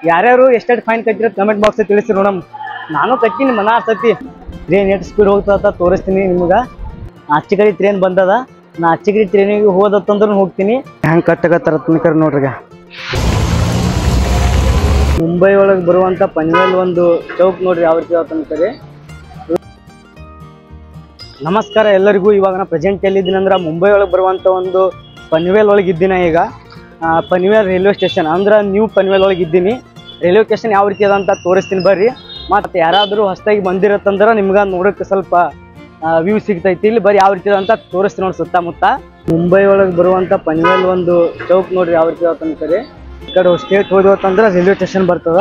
ಯಾರ್ಯಾರು ಎಷ್ಟೆಷ್ಟು ಫೈನ್ ಕಟ್ಟಿರೋ ಕಮೆಂಟ್ ಬಾಕ್ಸ್ ತಿಳಿಸಿ ನೋಡಮ್. ನಾನು ಕಟ್ಟಿನಿ ಮನ ಸತಿ ಟ್ರೈನ್ ಎಷ್ಟು ಸ್ಪೀಡ್ ಹೋಗ್ತದ ತೋರಿಸ್ತೀನಿ ನಿಮ್ಗೆ. ಅಚ್ಚಿಗಡಿ ಟ್ರೈನ್ ಬಂದದ, ನಾ ಅಚ್ಚಿಗಡಿ ಟ್ರೈನಿಗೆ ಹೋದತ್ತಂದ್ರೂ ಹೋಗ್ತೀನಿ. ಹೆಂಗೆ ಕಟ್ಟಕತ್ತಾರ ತನಕ ನೋಡ್ರಿ. ಮುಂಬೈ ಒಳಗೆ ಬರುವಂಥ ಪನ್ವೇಲ್ ಒಂದು ಚೌಕ್ ನೋಡ್ರಿ ಯಾವ ರೀತಿ ತನಕ. ನಮಸ್ಕಾರ ಎಲ್ಲರಿಗೂ. ಇವಾಗ ನಾ ಪ್ರೆಸೆಂಟ್ ಎಲ್ಲಿದ್ದೀನಿ ಅಂದ್ರೆ ಮುಂಬೈ ಒಳಗೆ ಬರುವಂಥ ಒಂದು ಪನ್ವೇಲ್ ಒಳಗೆ ಇದ್ದೀನಿ. ಈಗ ಪನ್ವೇಲ್ ರೈಲ್ವೆ ಸ್ಟೇಷನ್ ಅಂದ್ರೆ ನ್ಯೂ ಪನ್ವೇಲ್ ಒಳಗೆ ಇದ್ದೀನಿ. ರೈಲ್ವೆ ಸ್ಟೇಷನ್ ಯಾವ ರೀತಿ ಅದಂತ ತೋರಿಸ್ತೀನಿ ಬರ್ರಿ. ಮತ್ತು ಯಾರಾದರೂ ಹೊಸದಾಗಿ ಬಂದಿರತ್ತಂದ್ರೆ ನಿಮ್ಗೆ ನೋಡೋಕ್ಕೆ ಸ್ವಲ್ಪ ವ್ಯೂ ಸಿಗ್ತೈತಿ. ಇಲ್ಲಿ ಬರ್ರಿ ಯಾವ ರೀತಿ ಅಂತ ತೋರಿಸ್ತೀನಿ ನೋಡಿ ಸುತ್ತಮುತ್ತ. ಮುಂಬೈ ಒಳಗೆ ಬರುವಂಥ ಪನ್ವೇಲ್ ಒಂದು ಚೌಕ್ ನೋಡ್ರಿ ಯಾವ ರೀತಿ ತನಕ. ಈ ಕಡೆ ಸ್ಟೇಟ್ ಹೋದ್ವತ್ತಂದ್ರೆ ರೈಲ್ವೆ ಸ್ಟೇಷನ್ ಬರ್ತದ.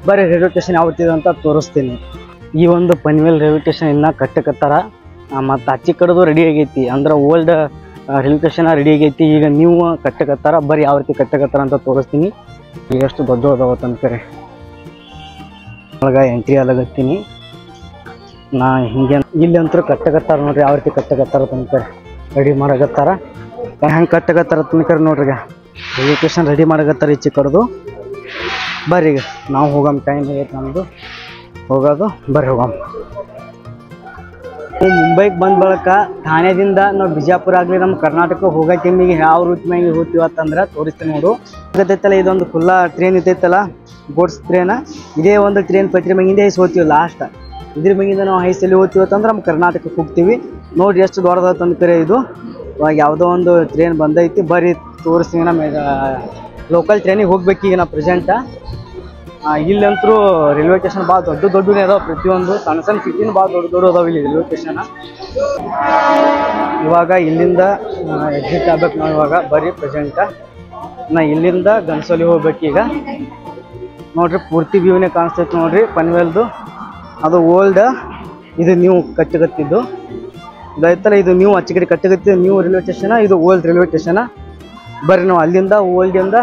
ಬರ್ರಿ ರೈಲ್ವೆ ಸ್ಟೇಷನ್ ಯಾವ ರೀತಿ ಅಂತ ತೋರಿಸ್ತೀನಿ. ಈ ಒಂದು ಪನ್ವೇಲ್ ರೈಲ್ವೆ ಸ್ಟೇಷನ್ ಇನ್ನೂ ಕಟ್ಟಕತ್ತಾರ. ಮತ್ತು ಅಚ್ಚಿ ಕಡೆದು ರೆಡಿ ಆಗೈತಿ, ಅಂದ್ರೆ ಓಲ್ಡ್ ರೈಲ್ವೆ ಸ್ಟೇಷನ್ ರೆಡಿ ಆಗೈತಿ. ಈಗ ನೀವು ಕಟ್ಟಕತ್ತಾರ. ಬರ್ರಿ ಯಾವ ರೀತಿ ಕಟ್ಟಕತ್ತಾರ ಅಂತ ತೋರಿಸ್ತೀನಿ. ಈಗ ಎಷ್ಟು ದೊಡ್ಡ ಅದಾವ ತನಕ ಒಳಗೆ ಎಂಟ್ರಿ ಆಗತ್ತೀನಿ ನಾ. ಹಿಂಗೆ ಇಲ್ಲಿ ಅಂತೂ ಕಟ್ಟಕತ್ತಾರ ನೋಡ್ರಿ ಯಾವ ರೀತಿ ಕಟ್ಟಕತ್ತಾರ ತನಕ ರೆಡಿ ಮಾಡಕತ್ತಾರ. ಹೆಂಗೆ ಕಟ್ಟಕತ್ತಾರ ತನಕ ನೋಡ್ರಿ. ರೈಲ್ವೆ ಸ್ಟೇಷನ್ ರೆಡಿ ಮಾಡಕತ್ತಾರ ಈಚೆ ಕಡೆದು. ಬರ್ರಿ ಈಗ ನಾವು ಹೋಗಮ್, ಟೈಮ್ ಆಗೈತೆ ನಮ್ಮದು ಹೋಗೋದು. ಬರ್ರಿ ಹೋಗಮ್. ಮುಂಬೈಗೆ ಬಂದ ಬಳಕ ಥಾನೆದಿಂದ ನಾವು ಬಿಜಾಪುರ ಆಗಲಿ ನಮ್ಮ ಕರ್ನಾಟಕ ಹೋಗೋ ಟೈಮಿಗೆ ಯಾವ ರೂಟ್ ಮ್ಯಾಗೆ ಹೋಗ್ತೀವತ್ತಂದ್ರೆ ತೋರಿಸ್ತೀನಿ ನೋಡು. ಗೊತ್ತೈತಲ್ಲ ಇದೊಂದು ಖುಲ್ಲಾ ಟ್ರೈನ್ ಇರ್ತೈತಲ್ಲ, ಗೋಡ್ಸ್ ಟ್ರೈನ್. ಇದೇ ಒಂದು ಟ್ರೈನ್ ಪತ್ರಿ ಮ್ಯಾಗಿಂದ ಐಸ್ ಹೋಗ್ತೀವಿ ಲಾಸ್ಟ್. ಇದ್ರ ಮ್ಯಾಗಿಂದ ನಾವು ಐಸಲ್ಲಿ ಹೋಗ್ತೀವತ್ತಂದ್ರೆ ನಮ್ಮ ಕರ್ನಾಟಕಕ್ಕೆ ಹೋಗ್ತೀವಿ. ನೋಡಿರಿ ಎಷ್ಟು ದೊಡ್ಡದ ತಂದ್ಕರೆ ಇದು. ಇವಾಗ ಯಾವುದೋ ಒಂದು ಟ್ರೈನ್ ಬಂದೈತಿ. ಬರ್ರಿ ತೋರಿಸ್ತೀನಿ. ನಮ್ಮ ಲೋಕಲ್ ಟ್ರೈನಿಗೆ ಹೋಗ್ಬೇಕೀಗ ನಾ ಪ್ರೆಸೆಂಟ. ಇಲ್ಲಂತರೂ ರೈಲ್ವೆ ಸ್ಟೇಷನ್ ಭಾಳ ದೊಡ್ಡನೇ ಅದಾವೆ. ಪ್ರತಿಯೊಂದು ಸಣ್ಣ ಸಣ್ಣ ಸಿಟಿನೂ ಭಾಳ ದೊಡ್ಡ ಅದಾವೆ ಇಲ್ಲಿ ರೈಲ್ವೆ ಸ್ಟೇಷನ್. ಇವಾಗ ಇಲ್ಲಿಂದ ಎಕ್ಸಿಟ್ ಆಗ್ಬೇಕು ನಾವು ಇವಾಗ. ಬರ್ರಿ ಪ್ರೆಸೆಂಟ ನಾ ಇಲ್ಲಿಂದ ಗನ್ಸೋಲಿ ಹೋಗ್ಬೇಕೀಗ. ನೋಡ್ರಿ ಪೂರ್ತಿ ವ್ಯೂನೇ ಕಾಣಿಸ್ತೈತೆ ನೋಡ್ರಿ ಪನ್ವೇಲ್ದು. ಅದು ಓಲ್ಡ್, ಇದು ನ್ಯೂ ಕಟ್ಟಗತ್ತಿದ್ದು. ಇದೈತಲ್ಲ ಇದು ನ್ಯೂ ಅಚ್ಚಗಡಿ ಕಟ್ಟಗತ್ತಿದ್ದು ನ್ಯೂ ರೈಲ್ವೆ ಸ್ಟೇಷನ್. ಇದು ಓಲ್ಡ್ ರೈಲ್ವೆ ಸ್ಟೇಷನ್. ಬರ್ರಿ ನಾವು ಅಲ್ಲಿಂದ ಓಲ್ಡಿಂದ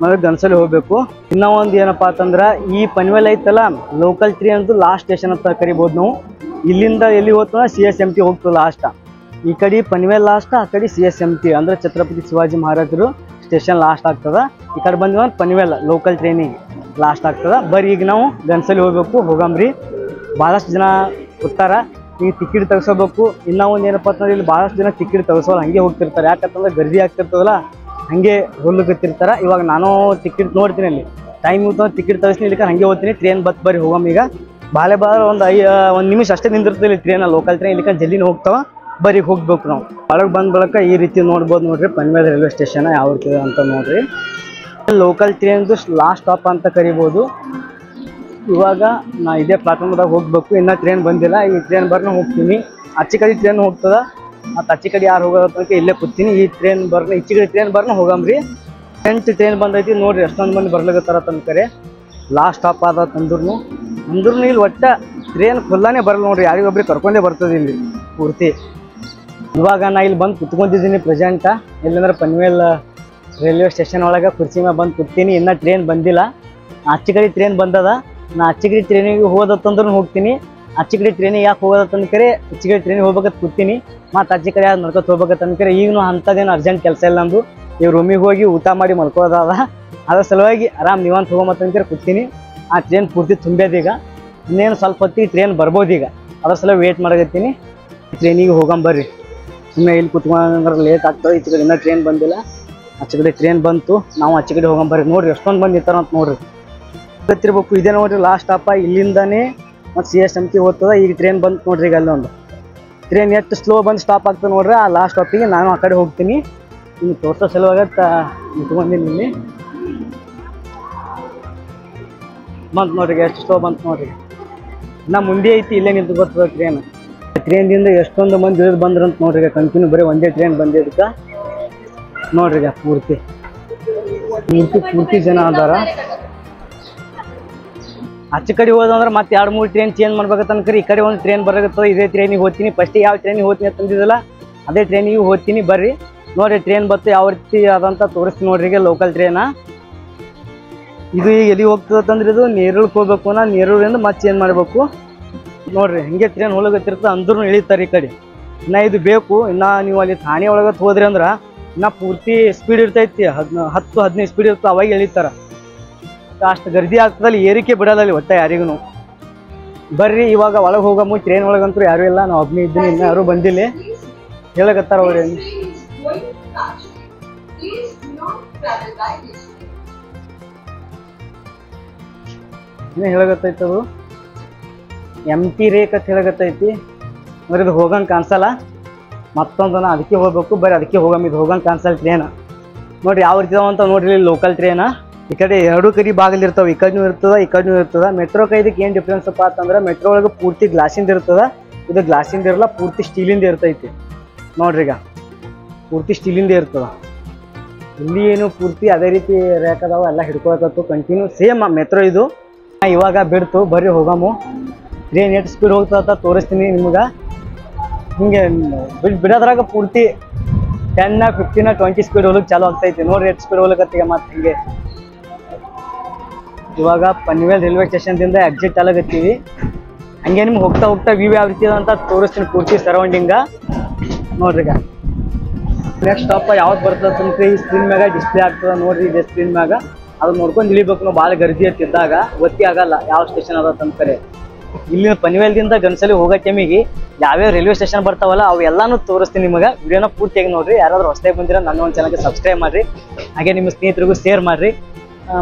ನಾವು ಗನ್ಸಲ್ಲಿ ಹೋಗ್ಬೇಕು. ಇನ್ನೂ ಒಂದು ಏನಪ್ಪ ಅಂತಂದ್ರೆ ಈ ಪನ್ವೇಲ್ ಐತಲ್ಲ ಲೋಕಲ್ ಟ್ರೈನ್ ಅಂತೂ ಲಾಸ್ಟ್ ಸ್ಟೇಷನ್ ಅಂತ ಕರಿಬೋದು ನಾವು. ಇಲ್ಲಿಂದ ಎಲ್ಲಿ ಹೋಗ್ತದ CSMT ಹೋಗ್ತದೆ ಲಾಸ್ಟ್. ಈ ಕಡೆ ಪನ್ವೇಲ್ ಲಾಸ್ಟ್, ಆ ಕಡೆ CSMT ಅಂದ್ರೆ ಛತ್ರಪತಿ ಶಿವಾಜಿ ಮಹಾರಾಜರು ಸ್ಟೇಷನ್ ಲಾಸ್ಟ್ ಆಗ್ತದ. ಈ ಕಡೆ ಬಂದ್ವಿ ಪನ್ವೇಲ್ ಲೋಕಲ್ ಟ್ರೈನಿಗೆ ಲಾಸ್ಟ್ ಆಗ್ತದ. ಬರ್ರಿ ಈಗ ನಾವು ಗನ್ಸಲ್ಲಿ ಹೋಗ್ಬೇಕು, ಹೋಗಮ್ರಿ. ಭಾಳಷ್ಟು ಜನ ಕೂತಾರ, ಈಗ ಟಿಕೆಟ್ ತೆಗ್ಸೋಬೇಕು. ಇನ್ನೂ ಒಂದು ಏನಪ್ಪ ಅಂತಂದ್ರೆ ಇಲ್ಲಿ ಭಾಳಷ್ಟು ಜನ ಟಿಕೆಟ್ ತೆಗ್ಸೋಲ್ಲ, ಹಂಗೆ ಹೋಗ್ತಿರ್ತಾರೆ. ಯಾಕಂತಂದ್ರೆ ಗರ್ದಿ ಆಗ್ತಿರ್ತದಲ್ಲ, ಹಂಗೆ ಹೊಲ್ಗತ್ತಿರ್ತಾರೆ. ಇವಾಗ ನಾನು ಟಿಕೆಟ್ ನೋಡ್ತೀನಿ, ಅಲ್ಲಿ ಟೈಮ್ ಇತ್ತು ಟಿಕೆಟ್ ತೆಗಿಸ್ತೀನಿ, ಇಲ್ಲಿಕ ಹಂಗೆ ಹೋಗ್ತೀನಿ. ಟ್ರೈನ್ ಬರ್ರಿ ಹೋಗಮ್ ಈಗ. ಭಾಳ ಒಂದು 1 ನಿಮಿಷ ಅಷ್ಟೇ ನಿಂದಿರ್ತದೆ ಇಲ್ಲಿ ಟ್ರೈನ್, ಲೋಕಲ್ ಟ್ರೈನ್. ಇಲ್ಲಿಕ ಜಲ್ದಿನ ಹೋಗ್ತಾವ. ಬರ್ರಿ ಹೋಗ್ಬೇಕು ನಾವು. ಒಳಗೆ ಬಂದ ಬಳಕ ಈ ರೀತಿ ನೋಡ್ಬೋದು ನೋಡ್ರಿ ಪನ್ವೇಲ್ ರೈಲ್ವೆ ಸ್ಟೇಷನ್ ಯಾವ ರೀತಿ ಅಂತ ನೋಡ್ರಿ. ಲೋಕಲ್ ಟ್ರೈನ್ದು ಲಾಸ್ಟ್ ಸ್ಟಾಪ್ ಅಂತ ಕರಿಬೋದು. ಇವಾಗ ನಾ ಇದೇ ಪ್ಲಾಟ್ಫಾರ್ಮ್ದಾಗ ಹೋಗ್ಬೇಕು. ಇನ್ನೂ ಟ್ರೈನ್ ಬಂದಿಲ್ಲ. ಈ ಟ್ರೈನ್ ಬರ್ನ ಹೋಗ್ತೀನಿ. ಅಚ್ಚಿ ಕಡೆ ಟ್ರೈನ್ ಹೋಗ್ತದ, ಮತ್ತು ಅಚ್ಚಿ ಕಡೆ ಯಾರು ಹೋಗೋದ ತನಕ ಇಲ್ಲೇ ಕೂತೀನಿ. ಈ ಟ್ರೈನ್ ಬರ್ನ ಈಚೆ ಕಡೆ ಟ್ರೈನ್ ಬರ್ನ ಹೋಗಮ್ರಿ. 10 ಟ್ರೈನ್ ಬಂದೈತಿ ನೋಡ್ರಿ. ಎಷ್ಟೊಂದು ಮಂದಿ ಬರ್ಲಿಕತ್ತಾರ ತನಕರೆ. ಲಾಸ್ಟ್ ಸ್ಟಾಪ್ ಆದ ತಂದ್ರೂ ಇಲ್ಲಿ ಒಟ್ಟ ಟ್ರೈನ್ ಖುಲ್ಲಾನೇ ಬರಲ್ಲ ನೋಡ್ರಿ. ಯಾರಿಗೊಬ್ರಿಗೆ ಕರ್ಕೊಂಡೇ ಬರ್ತದೆ ಇಲ್ಲಿ ಪೂರ್ತಿ. ಇವಾಗ ನಾ ಇಲ್ಲಿ ಬಂದು ಕುತ್ಕೊಂಡಿದ್ದೀನಿ ಪ್ರೆಸೆಂಟ. ಇಲ್ಲಂದ್ರೆ ಪನ್ವೇಲ್ ರೈಲ್ವೆ ಸ್ಟೇಷನ್ ಒಳಗೆ ಕುರ್ಚಿ ಮೇಲೆ ಬಂದು ಕೂತೀನಿ. ಇನ್ನೂ ಟ್ರೈನ್ ಬಂದಿಲ್ಲ. ಅಚ್ಚಿ ಕಡೆ ಟ್ರೈನ್ ಬಂದದ. ನಾ ಅಚ್ಚಿಗಡಿ ಟ್ರೈನಿಗೆ ಹೋದತ್ತಂದ್ರೂ ಹೋಗ್ತೀನಿ. ಅಚ್ಚಿಗಡಿ ಟ್ರೈನಿಗೆ ಯಾಕೆ ಹೋಗೋದತ್ತಂದ್ಕರೆ ಅಚ್ಚಿಗಡಿ ಟ್ರೈನಿಗೆ ಹೋಗ್ಬೇಕಂತ ಕೂತೀನಿ. ಮತ್ತು ಅಚ್ಚಿ ಕಡೆ ಯಾರು ನಡ್ಕೊತ ಹೋಗ್ಬೇಕಂತಂದ್ಕರೆ ಈಗಲೂ ಅಂಥದ್ದೇನು ಅರ್ಜೆಂಟ್ ಕೆಲಸ ಇಲ್ಲ ನಮ್ಮದು. ಈಗ ರೂಮಿಗೆ ಹೋಗಿ ಊಟ ಮಾಡಿ ಮಲ್ಕೋದದ. ಅದ್ರ ಸಲುವಾಗಿ ಆರಾಮ್ ನೀವಂತ ಹೋಗೋಮತ್ತಂದ್ಕರೆ ಕೂತೀನಿ. ಆ ಟ್ರೈನ್ ಪೂರ್ತಿ ತುಂಬ್ಯದೀಗ. ಇನ್ನೇನು ಸ್ವಲ್ಪ ಹೊತ್ತಿಗೆ ಟ್ರೈನ್ ಬರ್ಬೋದು ಈಗ. ಅದ್ರ ಸಲುವಾಗಿ ವೇಟ್ ಮಾಡಕತ್ತೀನಿ. ಟ್ರೈನಿಗೆ ಹೋಗಂಬರ್ರಿ. ಸುಮ್ಮನೆ ಇಲ್ಲಿ ಕುತ್ಕೊಂಡ್ರೆ ಲೇಟ್ ಆಗ್ತದೆ. ಈಚೆ ಕಡೆ ಇನ್ನೂ ಟ್ರೈನ್ ಬಂದಿಲ್ಲ. ಆಚೆ ಕಡೆ ಟ್ರೈನ್ ಬಂತು, ನಾವು ಆಚೆ ಕಡೆ ಹೋಗಂಬರ್ರಿ. ನೋಡ್ರಿ ಎಷ್ಟೊಂದು ಮಂದಿ ಇರ್ತಾರ ಅಂತ ನೋಡ್ರಿ. ಗೊತ್ತಿರ್ಬೇಕು. ಇದೇ ನೋಡ್ರಿ ಲಾಸ್ಟ್ ಸ್ಟಾಪ. ಇಲ್ಲಿಂದಾನೇ ಮತ್ತು CSMT ಹೋಗ್ತದ. ಈಗ ಟ್ರೈನ್ ಬಂತು ನೋಡ್ರಿ. ಈಗ ಅಲ್ಲೊಂದು ಟ್ರೈನ್ ಎಷ್ಟು ಸ್ಲೋ ಬಂದು ಸ್ಟಾಪ್ ಆಗ್ತದೆ ನೋಡ್ರಿ. ಆ ಲಾಸ್ಟ್ ಸ್ಟಾಪಿಗೆ ನಾನು ಆ ಕಡೆ ಹೋಗ್ತೀನಿ. ಇನ್ನು ತೋರ್ಸೋ ಸಲುವಾಗತ್ತ ನಿಂತ್ಕೊಂಡಿನಿ ಇಲ್ಲಿ. ಬಂತು ನೋಡ್ರಿ, ಎಷ್ಟು ಸ್ಲೋ ಬಂತು ನೋಡ್ರಿ. ನಾ ಮುಂದೆ ಐತಿ, ಇಲ್ಲೇ ನಿಂತು ಬರ್ತದೆ ಟ್ರೈನ್. ಟ್ರೈನ್ದಿಂದ ಎಷ್ಟೊಂದು ಮಂದಿ ಇಳಿದು ಬಂದ್ರಂತ ನೋಡ್ರಿ. ಈಗ ಕಂಟಿನ್ಯೂ ಬರೀ ಒಂದೇ ಟ್ರೈನ್ ಬಂದಿದ್ದಕ್ಕೆ ನೋಡ್ರಿ. ಈಗ ಪೂರ್ತಿ ಜನ ಅದಾರ. ಆಚೆ ಕಡೆ ಹೋದಂದ್ರೆ ಮತ್ತೆ 2-3 ಟ್ರೈನ್ ಚೇಂಜ್ ಮಾಡ್ಬೇಕಂತಂದ್ರಿ. ಈ ಕಡೆ ಒಂದು ಟ್ರೈನ್ ಬರಕತ್ತದ. ಇದೇ ಟ್ರೈನಿಗೆ ಹೋಗ್ತೀನಿ. ಫಸ್ಟಿಗೆ ಯಾವ ಟ್ರೈನಿಗೆ ಹೋಗ್ತೀನಿ ಅಂತಂದಿದ್ದಲ್ಲ ಅದೇ ಟ್ರೈನಿಗೆ ಹೋಗ್ತೀನಿ. ಬರ್ರಿ ನೋಡ್ರಿ ಟ್ರೈನ್ ಬತ್ತು ಯಾವ ರೀತಿ ಅದಂತ ತೋರಿಸ್ತೀನಿ ನೋಡ್ರಿ. ಈಗ ಲೋಕಲ್ ಟ್ರೈನ ಇದು. ಈಗ ಎಲ್ಲಿ ಹೋಗ್ತದಂದ್ರೆ ಇದು ನೇರಳಕ್ಕೆ ಹೋಗ್ಬೇಕು. ನಾ ನೇರಳಿಂದ ಮತ್ತೆ ಚೇಂಜ್ ಮಾಡಬೇಕು ನೋಡ್ರಿ. ಹಿಂಗೆ ಟ್ರೈನ್ ಹೋಗತ್ತಿರ್ತದೆ ಅಂದ್ರೂ ಇಳಿತಾರೆ ಈ ಕಡೆ. ಇನ್ನು ಇದು ಬೇಕು. ಇನ್ನು ನೀವು ಅಲ್ಲಿ ಥಾಣೆ ಒಳಗೆ ಹೋದ್ರಿ ಅಂದ್ರೆ ಇನ್ನು ಪೂರ್ತಿ ಸ್ಪೀಡ್ ಇರ್ತೈತಿ. 10-15 ಸ್ಪೀಡ್ ಇರ್ತದೆ. ಅವಾಗ ಎಳಿತಾರೆ. ಅಷ್ಟು ಗರ್ದಿ ಆಗ್ತದಲ್ಲಿ ಏರಿಕೆ ಬಿಡಲ್ಲ ಅಲ್ಲಿ ಒಟ್ಟ ಯಾರಿಗೂ. ಬರ್ರಿ ಇವಾಗ ಒಳಗೆ ಹೋಗಮ್ಮ. ಟ್ರೈನ್ ಒಳಗಂತೂ ಯಾರು ಇಲ್ಲ, ನಾವು ಒಬ್ಬನೇ ಇದ್ದೀನಿ, ಇನ್ನೂ ಯಾರು ಬಂದಿಲ್ಲ. ಹೇಳಕತ್ತಾರ ಅವ್ರು ಇನ್ನೇ ಹೇಳಕತ್ತೈತಿ. ಅದು ಎಂಟಿ ರೇಕ್ ಅಂತ ಹೇಳಕತ್ತೈತಿ. ಅಂದ್ರೆ ಇದು ಹೋಗಂಗೆ ಕಾಣಿಸಲ್ಲ. ಮತ್ತೊಂದು ಅದಕ್ಕೆ ಹೋಗ್ಬೇಕು, ಬರೀ ಅದಕ್ಕೆ ಹೋಗಮ್ಮ. ಇದು ಹೋಗಂಗೆ ಕಾಣಿಸಲ್ಲ ಟ್ರೇನ್. ನೋಡ್ರಿ ಯಾವ ರೀತಿ ಅಂತ ನೋಡ್ರಿ ಲೋಕಲ್ ಟ್ರೇನ. ಈ ಕಡೆ ಎರಡು ಕಡೆ ಬಾಗಿಲು ಇರ್ತಾವೆ, ಈ ಕಡೆನೂ ಇರ್ತದ ಈ ಕಡೆನೂ ಇರ್ತದ. ಮೆಟ್ರೋ ಇದಕ್ಕೆ ಏನು ಡಿಫ್ರೆನ್ಸ್ ಅಪ್ಪ ಅಂತಂದ್ರೆ ಮೆಟ್ರೋ ಒಳಗೆ ಪೂರ್ತಿ ಗ್ಲಾಸಿಂದ ಇರ್ತದ, ಇದು ಗ್ಲಾಸಿಂದ ಇರಲ್ಲ, ಪೂರ್ತಿ ಸ್ಟೀಲಿಂದ ಇರ್ತೈತಿ. ನೋಡ್ರಿ ಈಗ ಪೂರ್ತಿ ಸ್ಟೀಲಿಂದ ಇರ್ತದ. ಇಲ್ಲಿ ಏನು ಪೂರ್ತಿ ಅದೇ ರೀತಿ ರ್ಯಾಕ್ ಅದಾವ, ಎಲ್ಲ ಹಿಡ್ಕೊಳತ್ತು ಕಂಟಿನ್ಯೂ ಸೇಮ್ ಮೆಟ್ರೋ ಇದು. ಇವಾಗ ಬಿಡ್ತು, ಬರ್ರಿ ಹೋಗಮ್ಮು. ಟ್ರೇನ್ ಎಷ್ಟು ಸ್ಪೀಡ್ ಹೋಗ್ತದ ತೋರಿಸ್ತೀನಿ ನಿಮ್ಗೆ. ಹಿಂಗೆ ಬಿಡೋದ್ರಾಗ ಪೂರ್ತಿ 10, 15, 20 ಸ್ಪೀಡ್ ಹೋಗ್ಲಿಕ್ಕೆ ಚಾಲು ಆಗ್ತೈತಿ. ನೋಡ್ರಿ ಎಷ್ಟು ಸ್ಪೀಡ್ ಹೋಗ್ಲಕತ್ತೀಗ. ಮತ್ತೆ ಹಿಂಗೆ ಇವಾಗ ಪನ್ವೇಲ್ ರೈಲ್ವೆ ಸ್ಟೇಷನ್ದಿಂದ ಎಕ್ಸಿಟ್ ಆಗತ್ತೀವಿ. ಹಂಗೆ ನಿಮ್ಗೆ ಹೋಗ್ತಾ ಹೋಗ್ತಾ ವ್ಯೂ ಯಾವ ರೀತಿ ಅಂತ ತೋರಿಸ್ತೀನಿ ಪೂರ್ತಿ ಸರೌಂಡಿಂಗ. ನೋಡ್ರಿ ಈಗ ನೆಕ್ಸ್ಟ್ ಸ್ಟಾಪ್ ಯಾವ್ದು ಬರ್ತದಂತ ಈ ಸ್ಕ್ರೀನ್ ಮ್ಯಾಗ ಡಿಸ್ಪ್ಲೇ ಆಗ್ತದ. ನೋಡ್ರಿ ಇದೆ ಸ್ಕ್ರೀನ್ ಮ್ಯಾಗ. ಅದು ನೋಡ್ಕೊಂಡು ಇಳಿಬೇಕು ನಾವು. ಭಾಳ ಗರ್ದಿ ಇದ್ದಾಗ ಗೊತ್ತಿ ಆಗಲ್ಲ ಯಾವ ಸ್ಟೇಷನ್ ಅದಂತಾರೆ. ಇಲ್ಲಿ ಪನ್ವೇಲ್ದಿಂದ ಗನ್ಸಲಿ ಹೋಗೋ ಟೈಮಿಗೆ ಯಾವ್ಯಾವ ರೈಲ್ವೆ ಸ್ಟೇಷನ್ ಬರ್ತಾವಲ್ಲ ಅವು ಎಲ್ಲಾನು ತೋರಿಸ್ತೀನಿ ನಿಮಗೆ. ವಿಡಿಯೋನ ಪೂರ್ತಿಯಾಗಿ ನೋಡ್ರಿ. ಯಾರಾದ್ರೂ ಹೊಸದಾಗಿ ಬಂದಿರ ನನ್ನ ಒಂದು ಚಾನಲ್ಗೆ ಸಬ್ಸ್ಕ್ರೈಬ್ ಮಾಡಿರಿ, ಹಾಗೆ ನಿಮ್ಮ ಸ್ನೇಹಿತರಿಗೂ ಶೇರ್ ಮಾಡಿರಿ.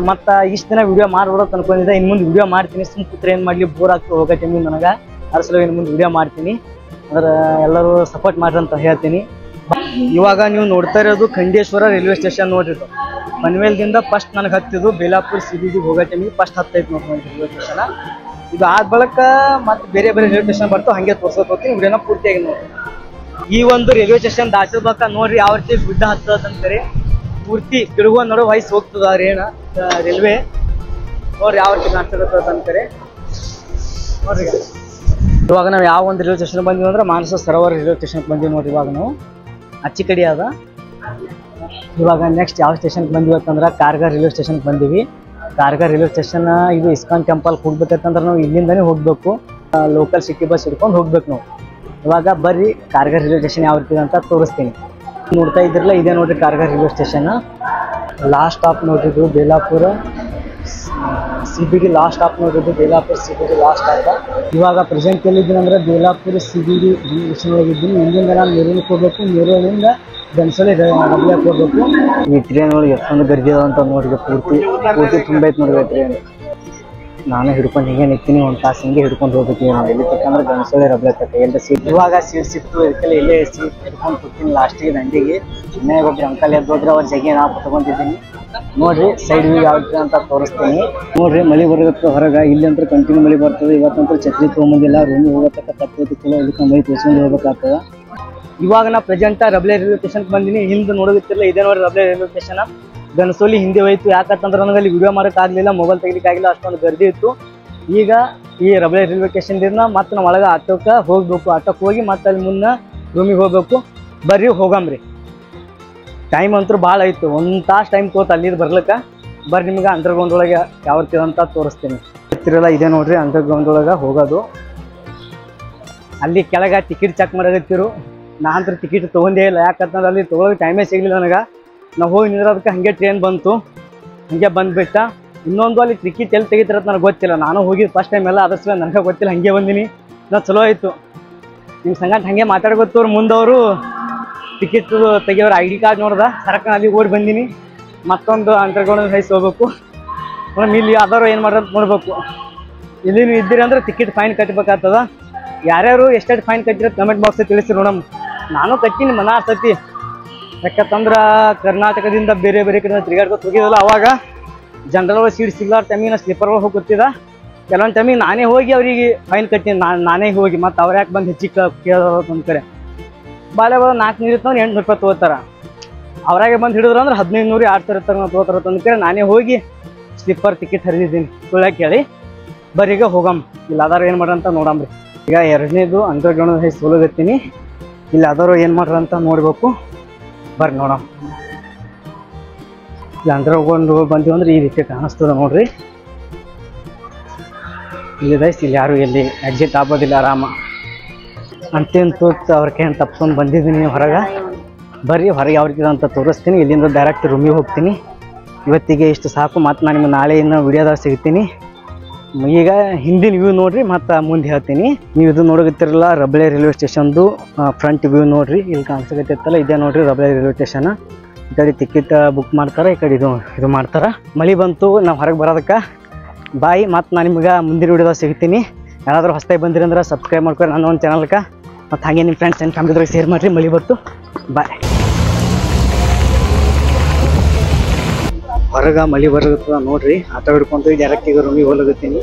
ಮತ್ತು ಇಷ್ಟು ದಿನ ವಿಡಿಯೋ ಮಾಡ್ಬಿಡೋದು ಅನ್ಕೊಂಡಿದ್ದೆ. ಇನ್ನು ಮುಂದೆ ವಿಡಿಯೋ ಮಾಡ್ತೀನಿ. ಸುಮ್ಮ ಕೂತ್ರೆ ಏನು ಮಾಡಲಿ, ಬೋರ್ ಆಗ್ತದೆ ಹೋಗೋ ಟೈಮಿಗೆ ನನಗೆ. ಅದ್ರ ಇನ್ನು ಮುಂದೆ ವಿಡಿಯೋ ಮಾಡ್ತೀನಿ. ಅಂದ್ರೆ ಎಲ್ಲರೂ ಸಪೋರ್ಟ್ ಮಾಡ್ರಿ ಅಂತ ಹೇಳ್ತೀನಿ. ಇವಾಗ ನೀವು ನೋಡ್ತಾ ಇರೋದು ಖಂಡೇಶ್ವರ ರೈಲ್ವೆ ಸ್ಟೇಷನ್. ನೋಡ್ರಿ ಪನ್ವೇಲ್ದಿಂದ ಫಸ್ಟ್ ನನಗೆ ಹತ್ತಿದ್ದು ಬೇಲಾಪುರ CBD ಹೋಗೋ ಟೈಮಿಗೆ ಫಸ್ಟ್ ಹತ್ತೈತೆ ನೋಡ್ರಿ ರೈಲ್ವೆ ಸ್ಟೇಷನ್. ಇದು ಆದ ಬಳಿಕ ಮತ್ತೆ ಬೇರೆ ಬೇರೆ ರೈಲ್ವೆ ಸ್ಟೇಷನ್ ಬರ್ತಾವೆ, ಹಾಗೆ ತೋರ್ಸೋಕೆ ಹೋಗ್ತೀನಿ. ವಿಡಿಯೋನ ಪೂರ್ತಿಯಾಗಿ ನೋಡ್ರಿ. ಈ ಒಂದು ರೈಲ್ವೆ ಸ್ಟೇಷನ್ ದಾಟಿದ ಬಳಿಕ ನೋಡ್ರಿ ಯಾವ ರೀತಿ ಗುಡ್ಡ ಹತ್ತದಂತಾರೆ. ಪೂರ್ತಿ ತಿರುಗುವ ನಡು ವಯಸ್ಸು ಹೋಗ್ತದ ರೈಲ್ವೆ. ನೋಡ್ರಿ ಯಾವ ರೀತಿ ಕಾಣಿಸ್ತದ ಅಂತಾರೆ. ನೋಡ್ರಿ ಇವಾಗ ನಾವು ಯಾವ ಒಂದು ರೈಲ್ವೆ ಸ್ಟೇಷನ್ ಬಂದಿವಿ ಅಂದ್ರೆ ಮಾನಸ ಸರೋವರ ರೈಲ್ವೆ ಸ್ಟೇಷನ್ಗೆ ಬಂದೀವಿ. ನೋಡ್ರಿ ಇವಾಗ ನಾವು ಅಚ್ಚಿ ಕಡೆ ಅದ. ಇವಾಗ ನೆಕ್ಸ್ಟ್ ಯಾವ ಸ್ಟೇಷನ್ಗೆ ಬಂದಿವತ್ತಂದ್ರೆ ಕಾರ್ಗರ್ ರೈಲ್ವೆ ಸ್ಟೇಷನ್ಗೆ ಬಂದೀವಿ. ಕಾರ್ಗರ್ ರೈಲ್ವೆ ಸ್ಟೇಷನ್ ಇದು ಇಸ್ಕಾನ್ ಟೆಂಪಲ್ ಹೋಗ್ಬೇಕಂತಂದ್ರೆ ನಾವು ಇಲ್ಲಿಂದನೇ ಹೋಗ್ಬೇಕು. ಲೋಕಲ್ ಸಿಟಿ ಬಸ್ ಹಿಡ್ಕೊಂಡು ಹೋಗ್ಬೇಕು ನಾವು. ಇವಾಗ ಬರ್ರಿ ಕಾರ್ಗರ್ ರೈಲ್ವೆ ಸ್ಟೇಷನ್ ಯಾವ ರೀತಿ ಅಂತ ತೋರಿಸ್ತೀನಿ. ನೋಡ್ತಾ ಇದ್ರಲ್ಲ ಇದೇ ನೋಡ್ರಿ Kharghar railway station. Last stop ನೋಡ್ರಿದ್ದು ಬೇಲಾಪುರ CBD. ಲಾಸ್ಟ್ ಸ್ಟಾಪ್ ನೋಡ್ರಿದ್ದು ಬೇಲಾಪುರ CBD ಲಾಸ್ಟ್ ಸ್ಟಾಪ್. ಇವಾಗ ಪ್ರೆಸೆಂಟ್ ಎಲ್ಲಿದ್ದೀನಿ ಅಂದ್ರೆ ಬೇಲಾಪುರ CBD ಸ್ಟೇಷನ್ ಹೋಗಿದ್ದೀನಿ. ಇಲ್ಲಿಂದ ನಾನು ಮೆರೂನ್ಗೆ ಹೋಗ್ಬೇಕು, ಮೆರೂನಿಂದ ಗನ್ಸಲಿ ಡಬ್ಲ್ಯಾಕ್ ಹೋಗ್ಬೇಕು. ಈ ಟ್ರೈನ್ ಒಳಗೆ ಎಷ್ಟೊಂದು ಗರ್ದಿ ಅದ ಅಂತ ನೋಡ್ರಿ. ಪೂರ್ತಿ ತುಂಬ ಐತೆ ನೋಡ್ರಿ ಟ್ರೈನ್. ನಾನು ಹಿಡ್ಕೊಂಡು ಹಿಂಗೆ ನಿಂತೀನಿ, ಒಂದು ತಾಸು ಹಿಂಗೆ ಹಿಡ್ಕೊಂಡು ಹೋಗ್ಬೇಕು. ನಾವು ಎಲ್ಲಿ ತಕ್ಕಂದ್ರೆ ಗನ್ಸಲಿ ಡಬ್ಲ್ಯಾಕ್ ತಕ್ಕ ಎಲ್ಲ ಸೀಟ್. ಇವಾಗ ಸೀಟ್ ಸಿಕ್ತು, ಇದಕ್ಕೆಲ್ಲ ಇಲ್ಲೇ ಸೀಟ್ ಹಿಡ್ಕೊಂಡು ಕೂತೀನಿ ಲಾಸ್ಟಿಗೆ ದಂಡಿಗೆ. ಇನ್ನೇ ಒಬ್ಬರು ಅಂಕಲ್ ಎದ್ದೋದ್ರೆ ಅವ್ರ ಜಗ್ಗೆ ನಾವು ಕುತ್ಕೊಂಡಿದ್ದೀನಿ. ನೋಡ್ರಿ ಸೈಡ್ ವ್ಯೂ ಯಾವ ರೀತಿ ಅಂತ ತೋರಿಸ್ತೀನಿ. ನೋಡ್ರಿ ಮಳೆ ಬರುತ್ತೆ ಹೊರಗೆ. ಇಲ್ಲಿ ಅಂತ ಕಂಟಿನ್ಯೂ ಮಳೆ ಬರ್ತದೆ. ಇವತ್ತಂತೂ ಛತ್ರಿ ತೊಗೊಂಬಂದಿಲ್ಲ, ರೂಮಿಗೆ ಹೋಗತಕ್ಕ 10 ಕಿಲೋ ಇದಕ್ಕೆ ಮಳೆ ತೋರಿಸ್ಕೊಂಡು ಹೋಗ್ಬೇಕಾಗ್ತದೆ. ಇವಾಗ ನಾ ಪ್ರೆಸೆಂಟ್ ರಬ್ಲೆ ರೈಲ್ವೆ ಸ್ಟೇಷನ್ಗೆ ಬಂದಿನಿ. ಹಿಂದೆ ನೋಡೋದಿತ್ತಿರಲ್ಲ ಇದೇ ನೋಡಿ ರಬ್ಲೆ ರೈಲ್ವೆ ಸ್ಟೇಷನ್. ಗನ್ಸೋಲಿ ಹಿಂದೆ ಹೋಯ್ತು. ಯಾಕಂತಂದ್ರೆ ನನಗೆ ಅಲ್ಲಿ ವಿಡಿಯೋ ಮಾಡೋಕ್ಕಾಗಲಿಲ್ಲ, ಮೊಬೈಲ್ ತೆಗಿಲಿಕ್ಕಾಗಿಲ್ಲ, ಅಷ್ಟೊಂದು ಗರ್ದಿ ಇತ್ತು. ಈಗ ಈ ರಬ್ಲೆ ರೈಲ್ವೆ ಸ್ಟೇಷನ್ದಿಂದ ಮತ್ತೆ ನಾವು ಒಳಗೆ ಆಟೋಕ್ಕೆ ಹೋಗ್ಬೇಕು. ಆಟೋಕ್ಕೆ ಹೋಗಿ ಮತ್ತೆ ಅಲ್ಲಿ ಮುನ್ನ ರೂಮಿಗೆ ಹೋಗ್ಬೇಕು. ಬರ್ರಿ ಹೋಗಮ್ರಿ. ಟೈಮ್ ಅಂತೂ ಭಾಳ ಆಯಿತು, 1 ತಾಸು ಟೈಮ್ ತೋತು ಅಲ್ಲಿದ್ದು ಬರ್ಲಿಕ್ಕೆ. ಬರ್ರಿ ನಿಮ್ಗೆ ಅಂಡರ್ಗ್ರೌಂಡ್ ಒಳಗೆ ಯಾವ ರೀತಿ ಅಂತ ತೋರಿಸ್ತೀನಿ. ಗೊತ್ತಿರಲ್ಲ ಇದೇ ನೋಡ್ರಿ ಅಂಡರ್ಗ್ರೌಂಡ್ ಒಳಗೆ ಹೋಗೋದು. ಅಲ್ಲಿ ಕೆಳಗೆ ಟಿಕೆಟ್ ಚೆಕ್ ಮಾಡಕತ್ತಿರು. ನಾನಂತರ ಟಿಕೆಟ್ ತೊಗೊಂಡೇ ಇಲ್ಲ, ಯಾಕಂತಂದ್ರೆ ಅಲ್ಲಿ ತೊಗೊಳೋಕೆ ಟೈಮೇ ಸಿಗಲಿಲ್ಲ ನನಗೆ. ನಾವು ಹೋಗಿ ನಿಂದ್ರೋದಕ್ಕೆ ಹಾಗೆ ಟ್ರೈನ್ ಬಂತು, ಹಾಗೆ ಬಂದುಬಿಟ್ಟ. ಇನ್ನೊಂದು ಅಲ್ಲಿ ಟಿಕೆಟ್ ಎಲ್ಲಿ ತೆಗಿತಾರತ್ತ ನನಗೆ ಗೊತ್ತಿಲ್ಲ. ನಾನು ಹೋಗಿದ್ದು ಫಸ್ಟ್ ಟೈಮ್ ಎಲ್ಲ, ಅದ್ರ ಸಲ ನನಗೆ ಗೊತ್ತಿಲ್ಲ, ಹಾಗೆ ಬಂದೀನಿ. ನಾನು ಚಲೋ ಆಯಿತು. ನಿಮ್ಮ ಸಂಗಟ ಹಾಗೆ ಮಾತಾಡ್ಕೊತವ್ರು. ಮುಂದವರು ಟಿಕೆಟ್ ತೆಗಿಯೋರು ID ಕಾರ್ಡ್ ನೋಡ್ದೆ ಸರಕ ಅಲ್ಲಿ ಓಡಿ ಬಂದೀನಿ. ಮತ್ತೊಂದು ಅಂಡರ್ಗ್ರೌಂಡ್ ಹೈಸ್ ಹೋಗ್ಬೇಕು. ಮೇಡಮ್ ಇಲ್ಲಿ ಯಾವ್ದಾರು ಏನು ಮಾಡ್ರಂತ ನೋಡ್ಬೇಕು. ಇಲ್ಲಿ ನೀವು ಇದ್ದೀರಿ ಅಂದ್ರೆ ಟಿಕೆಟ್ ಫೈನ್ ಕಟ್ಟಬೇಕಾಗ್ತದ. ಯಾರ್ಯಾರು ಎಷ್ಟೆಷ್ಟು ಫೈನ್ ಕಟ್ಟಿರೋ ಕಮೆಂಟ್ ಬಾಕ್ಸಲ್ಲಿ ತಿಳಿಸಿ ನೋಡಮ್. ನಾನು ಕಟ್ಟಿನಿ ಮನಾಸ್ತತಿ. ಯಾಕಂತಂದ್ರೆ ಕರ್ನಾಟಕದಿಂದ ಬೇರೆ ಬೇರೆ ಕಡೆ ತಿರುಗಾಡ್ಕೊತ ಹೋಗಿದ್ದಲ್ಲ, ಅವಾಗ ಜನರಲ್ ಒಳಗೆ ಸೀಟ್ ಸಿಗ್ಲಾರ ಟೈಮಿಗೆ ನಾನು ಸ್ಲೀಪರ್ ಒಳಗೆ ಹೋಗ್ತಿದ್ದ. ಕೆಲವೊಂದು ಟೈಮಿಗೆ ನಾನೇ ಹೋಗಿ ಅವರಿಗೆ ಫೈನ್ ಕಟ್ಟಿನಿ. ನಾನೇ ಹೋಗಿ ಮತ್ತು ಅವ್ರು ಯಾಕೆ ಬಂದು ಹೆಚ್ಚಿಗೆ ಕೇಳೋದು ಒಂದು ಕಡೆ. ಬಾಳೆ 400 ಇರ್ತಂದ್ರೆ 800 ರೂಪಾಯಿ ತೊಗೋತಾರೆ. ಅವ್ರಾಗೆ ಬಂದು ಹಿಡಿದ್ರು ಅಂದ್ರೆ 1500, 2000 ತೊಗೋತಾರೆ ಅಂತ ಕೇಳಿ ನಾನೇ ಹೋಗಿ ಸ್ಲೀಪರ್ ಟಿಕೆಟ್ ಹರಿದಿದ್ದೀನಿ. ಸುಳ್ಳಾಗಿ ಕೇಳಿ ಬರೀಗ ಹೋಗಮ್ಮ. ಇಲ್ಲಿ ಅದಾರು ಏನು ಮಾಡ್ರಿ ಅಂತ ನೋಡಮ್ರಿ. ಈಗ ಎರಡನೇದು ಅಂಡರ್ಗ್ರೌಂಡ್ ಹೈ ಸೋಲಗತ್ತೀನಿ. ಇಲ್ಲಿ ಅದಾರು ಏನು ಮಾಡ್ರಿ ಅಂತ ನೋಡ್ಬೇಕು. ಬರ್ರಿ ನೋಡಮ್. ಇಲ್ಲಿ ಅಂಡರ್ಗ್ರೌಂಡ್ ಬಂದೀವಿ ಅಂದ್ರೆ ಈ ರೀತಿ ಕಾಣಿಸ್ತದ ನೋಡ್ರಿ. ಇಲ್ಲಿ ದೈಸ್ ಇಲ್ಲಿ ಯಾರು ಎಲ್ಲಿ ಎಕ್ಸಿಟ್ ಆಗೋದಿಲ್ಲ, ಆರಾಮ ಅಂತೇನು ಅವ್ರ ಕೈ ತಪ್ಸ್ಕೊಂಡು ಬಂದಿದ್ದೀನಿ ಹೊರಗೆ. ಬರ್ರಿ ಹೊರಗೆ ಯಾವ ರೀತಿ ಅಂತ ತೋರಿಸ್ತೀನಿ. ಇಲ್ಲಿಂದ ಡೈರೆಕ್ಟ್ ರೂಮಿಗೆ ಹೋಗ್ತೀನಿ. ಇವತ್ತಿಗೆ ಇಷ್ಟು ಸಾಕು. ಮತ್ತು ನಾನು ನಿಮ್ಗೆ ನಾಳೆ ಇನ್ನೂ ವಿಡಿಯೋದಾಗ ಸಿಗ್ತೀನಿ. ಈಗ ಹಿಂದಿನ ವ್ಯೂ ನೋಡ್ರಿ, ಮತ್ತು ಮುಂದೆ ಹೇಳ್ತೀನಿ. ನೀವು ಇದು ನೋಡಕತ್ತಿರಲ್ಲ ರಬಳೆ ರೈಲ್ವೆ ಸ್ಟೇಷನ್ದು ಫ್ರಂಟ್ ವ್ಯೂ ನೋಡ್ರಿ. ಇಲ್ಲಿ ಕಾಣಿಸಕತ್ತೈತಲ್ಲ ಇದೇ ನೋಡ್ರಿ ರಬಳೆ ರೈಲ್ವೆ ಸ್ಟೇಷನ್. ಈ ಕಡೆ ಟಿಕೆಟ್ ಬುಕ್ ಮಾಡ್ತಾರೆ, ಈ ಕಡೆ ಇದು ಮಾಡ್ತಾರೆ. ಮಳೆ ಬಂತು, ನಾವು ಹೊರಗೆ ಬರೋದಕ್ಕೆ ಬಾಯ್. ಮತ್ತು ನಾನು ನಿಮ್ಗೆ ಮುಂದಿನ ವಿಡಿಯೋದಾಗ ಸಿಗ್ತೀನಿ. ಯಾರಾದರೂ ಹೊಸದಾಗಿ ಬಂದಿರಿ ಅಂದ್ರೆ ಸಬ್ಸ್ಕ್ರೈಬ್ ಮಾಡ್ಕೊರಿ ನನ್ನ ಒಂದು ಚಾನಲ್ಗೆ. ಮತ್ತು ಹಾಗೆ ನಿಮ್ಮ ಫ್ರೆಂಡ್ಸ್ ಆ್ಯಂಡ್ ಫ್ಯಾಮಿಲಿದ್ರಿಗೆ ಶೇರ್ ಮಾಡಿರಿ. ಮಳೆ ಬಂತು, ಬಾಯ್. ಹೊರಗೆ ಮಳೆ ಬರಗತ್ತದ ನೋಡ್ರಿ. ಆಟೋ ಹಿಡ್ಕೊಂಡು ಡೈರೆಕ್ಟ್ ಈಗ ರೂಮಿಗೆ ಹೋಗ್ಲತ್ತೀನಿ.